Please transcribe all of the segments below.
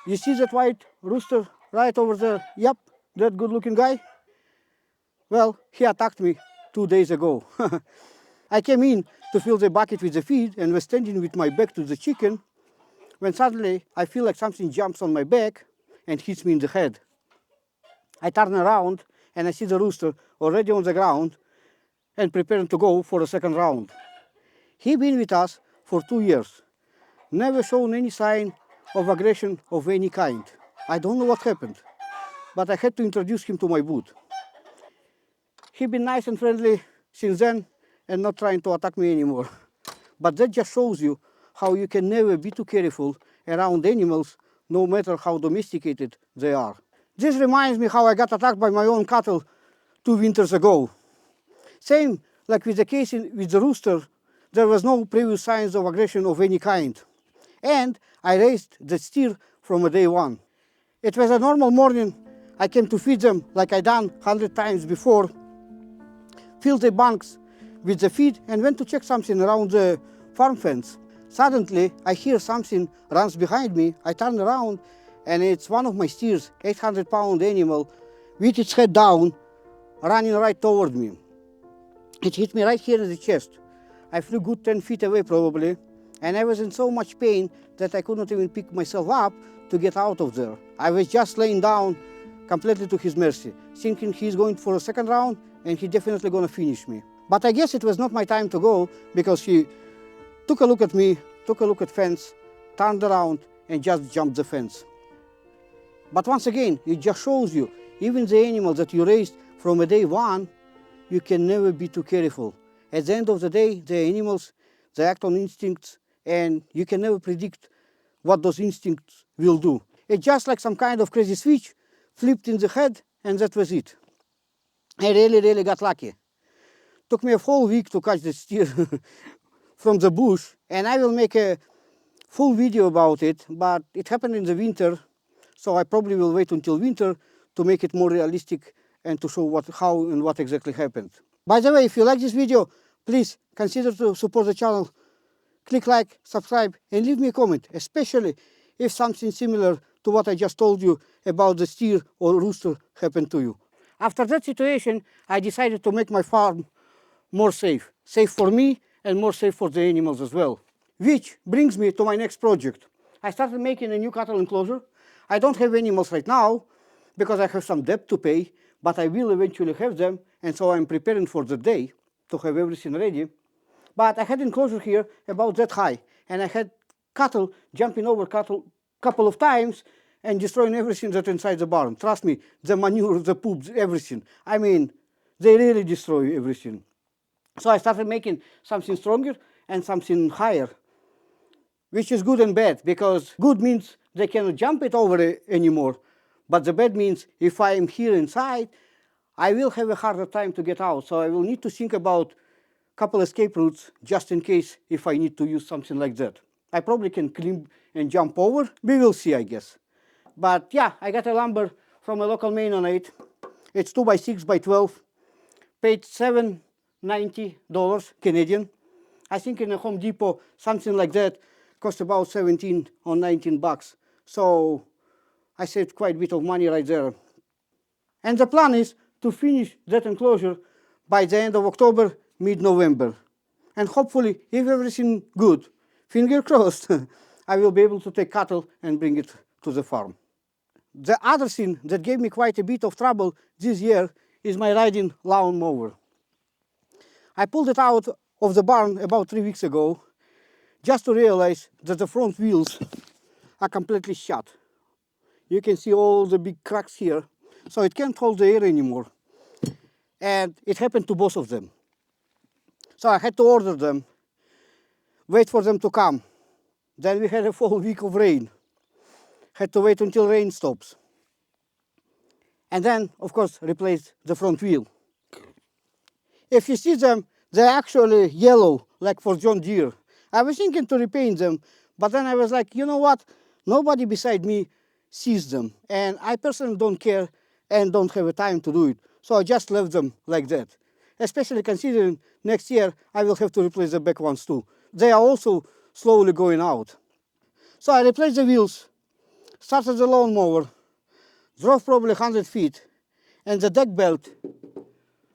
You see that white rooster right over there? Yep, that good looking guy. Well, he attacked me 2 days ago. I came in to fill the bucket with the feed and was standing with my back to the chicken when suddenly I feel like something jumps on my back and hits me in the head. I turn around and I see the rooster already on the ground and preparing to go for a second round. He been with us for 2 years, never shown any sign of aggression of any kind. I don't know what happened, but I had to introduce him to my booth. He been nice and friendly since then and not trying to attack me anymore. But that just shows you how you can never be too careful around animals, no matter how domesticated they are. This reminds me how I got attacked by my own cattle 2 winters ago. Same like with the case with the rooster, there was no previous signs of aggression of any kind. And I raised the steer from day one. It was a normal morning. I came to feed them like I done 100 times before, filled the bunks with the feed and went to check something around the farm fence. Suddenly, I hear something runs behind me. I turn around and it's one of my steers, 800-pound animal, with its head down, running right toward me. It hit me right here in the chest. I flew good 10 feet away probably, and I was in so much pain that I could not even pick myself up to get out of there. I was just laying down completely to his mercy, thinking he's going for a second round and he's definitely gonna finish me. But I guess it was not my time to go, because he took a look at me, took a look at fence, turned around and just jumped the fence. But once again, it just shows you, even the animals that you raised from a day one, you can never be too careful. At the end of the day, the animals, they act on instincts, and you can never predict what those instincts will do. It's just like some kind of crazy switch flipped in the head, and that was it. I really got lucky. Took me a whole week to catch the steer from the bush, and I will make a full video about it, but it happened in the winter, so I probably will wait until winter to make it more realistic and to show how and what exactly happened. By the way, if you like this video, please consider to support the channel. Click like, subscribe, and leave me a comment, especially if something similar to what I just told you about the steer or rooster happened to you. After that situation, I decided to make my farm more safe. Safe for me and more safe for the animals as well. Which brings me to my next project. I started making a new cattle enclosure. I don't have animals right now because I have some debt to pay, but I will eventually have them, and so I'm preparing for the day to have everything ready. But I had enclosure here about that high, and I had cattle jumping over cattle a couple of times and destroying everything that's inside the barn. Trust me, the manure, the poops, everything. I mean, they really destroy everything. So I started making something stronger and something higher, which is good and bad, because good means they cannot jump it over anymore, but the bad means if I am here inside, I will have a harder time to get out. So I will need to think about a couple escape routes just in case if I need to use something like that. I probably can climb and jump over. We will see, I guess. But yeah, I got a lumber from a local Mennonite. It's 2x6x12. Paid $7.90 Canadian. I think in a Home Depot, something like that cost about 17 or 19 bucks. So I saved quite a bit of money right there. And the plan is to finish that enclosure by the end of October, mid-November. And hopefully, if everything good, finger crossed, I will be able to take cattle and bring it to the farm. The other thing that gave me quite a bit of trouble this year is my riding lawn mower. I pulled it out of the barn about 3 weeks ago just to realize that the front wheels are completely shut. You can see all the big cracks here, so it can't hold the air anymore. And it happened to both of them. So I had to order them, wait for them to come. Then we had a full week of rain. Had to wait until rain stops. And then, of course, replace the front wheel. If you see them, they're actually yellow, like for John Deere. I was thinking to repaint them, but then I was like, you know what? Nobody beside me sees them, and I personally don't care and don't have the time to do it. So I just left them like that. Especially considering next year I will have to replace the back ones too. They are also slowly going out. So I replaced the wheels, Started the lawnmower, drove probably 100 feet, and the deck belt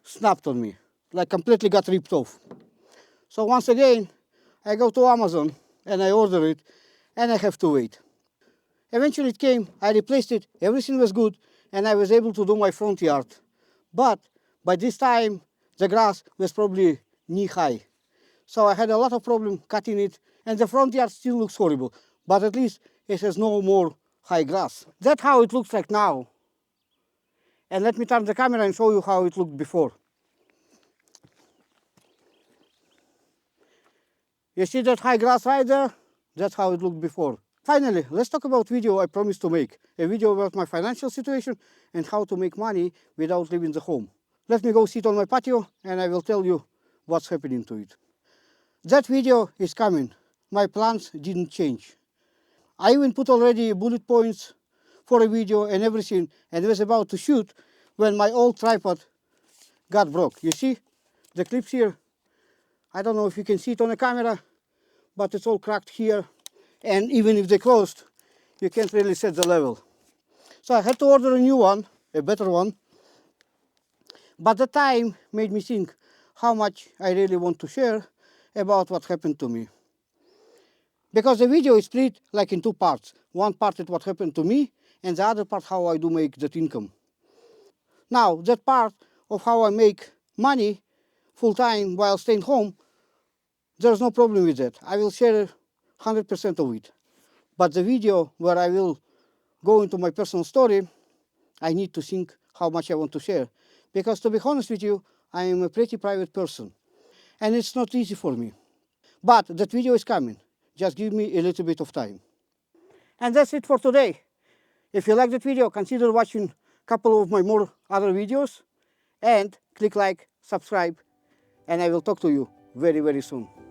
snapped on me, like completely got ripped off. So once again, I go to Amazon and I order it, and I have to wait. Eventually it came, I replaced it, everything was good, and I was able to do my front yard. But by this time, the grass was probably knee high. So I had a lot of problem cutting it, and the front yard still looks horrible, but at least it has no more high grass. That's how it looks like now. And let me turn the camera and show you how it looked before. You see that high grass right there? That's how it looked before. Finally, let's talk about video I promised to make. A video about my financial situation and how to make money without leaving the home. Let me go sit on my patio and I will tell you what's happening to it. That video is coming. My plans didn't change. I even put already bullet points for a video and everything, and was about to shoot when my old tripod got broke. You see the clips here? I don't know if you can see it on the camera, but it's all cracked here, and even if they closed, you can't really set the level. So I had to order a new one, a better one, but the time made me think how much I really want to share about what happened to me. Because the video is split like in two parts. One part is what happened to me, and the other part how I do make that income. Now, that part of how I make money full-time while staying home, there's no problem with that. I will share 100% of it. But the video where I will go into my personal story, I need to think how much I want to share. Because to be honest with you, I am a pretty private person. And it's not easy for me. But that video is coming. Just give me a little bit of time. And that's it for today. If you like that video, consider watching a couple of my more other videos. And click like, subscribe, and I will talk to you very, very soon.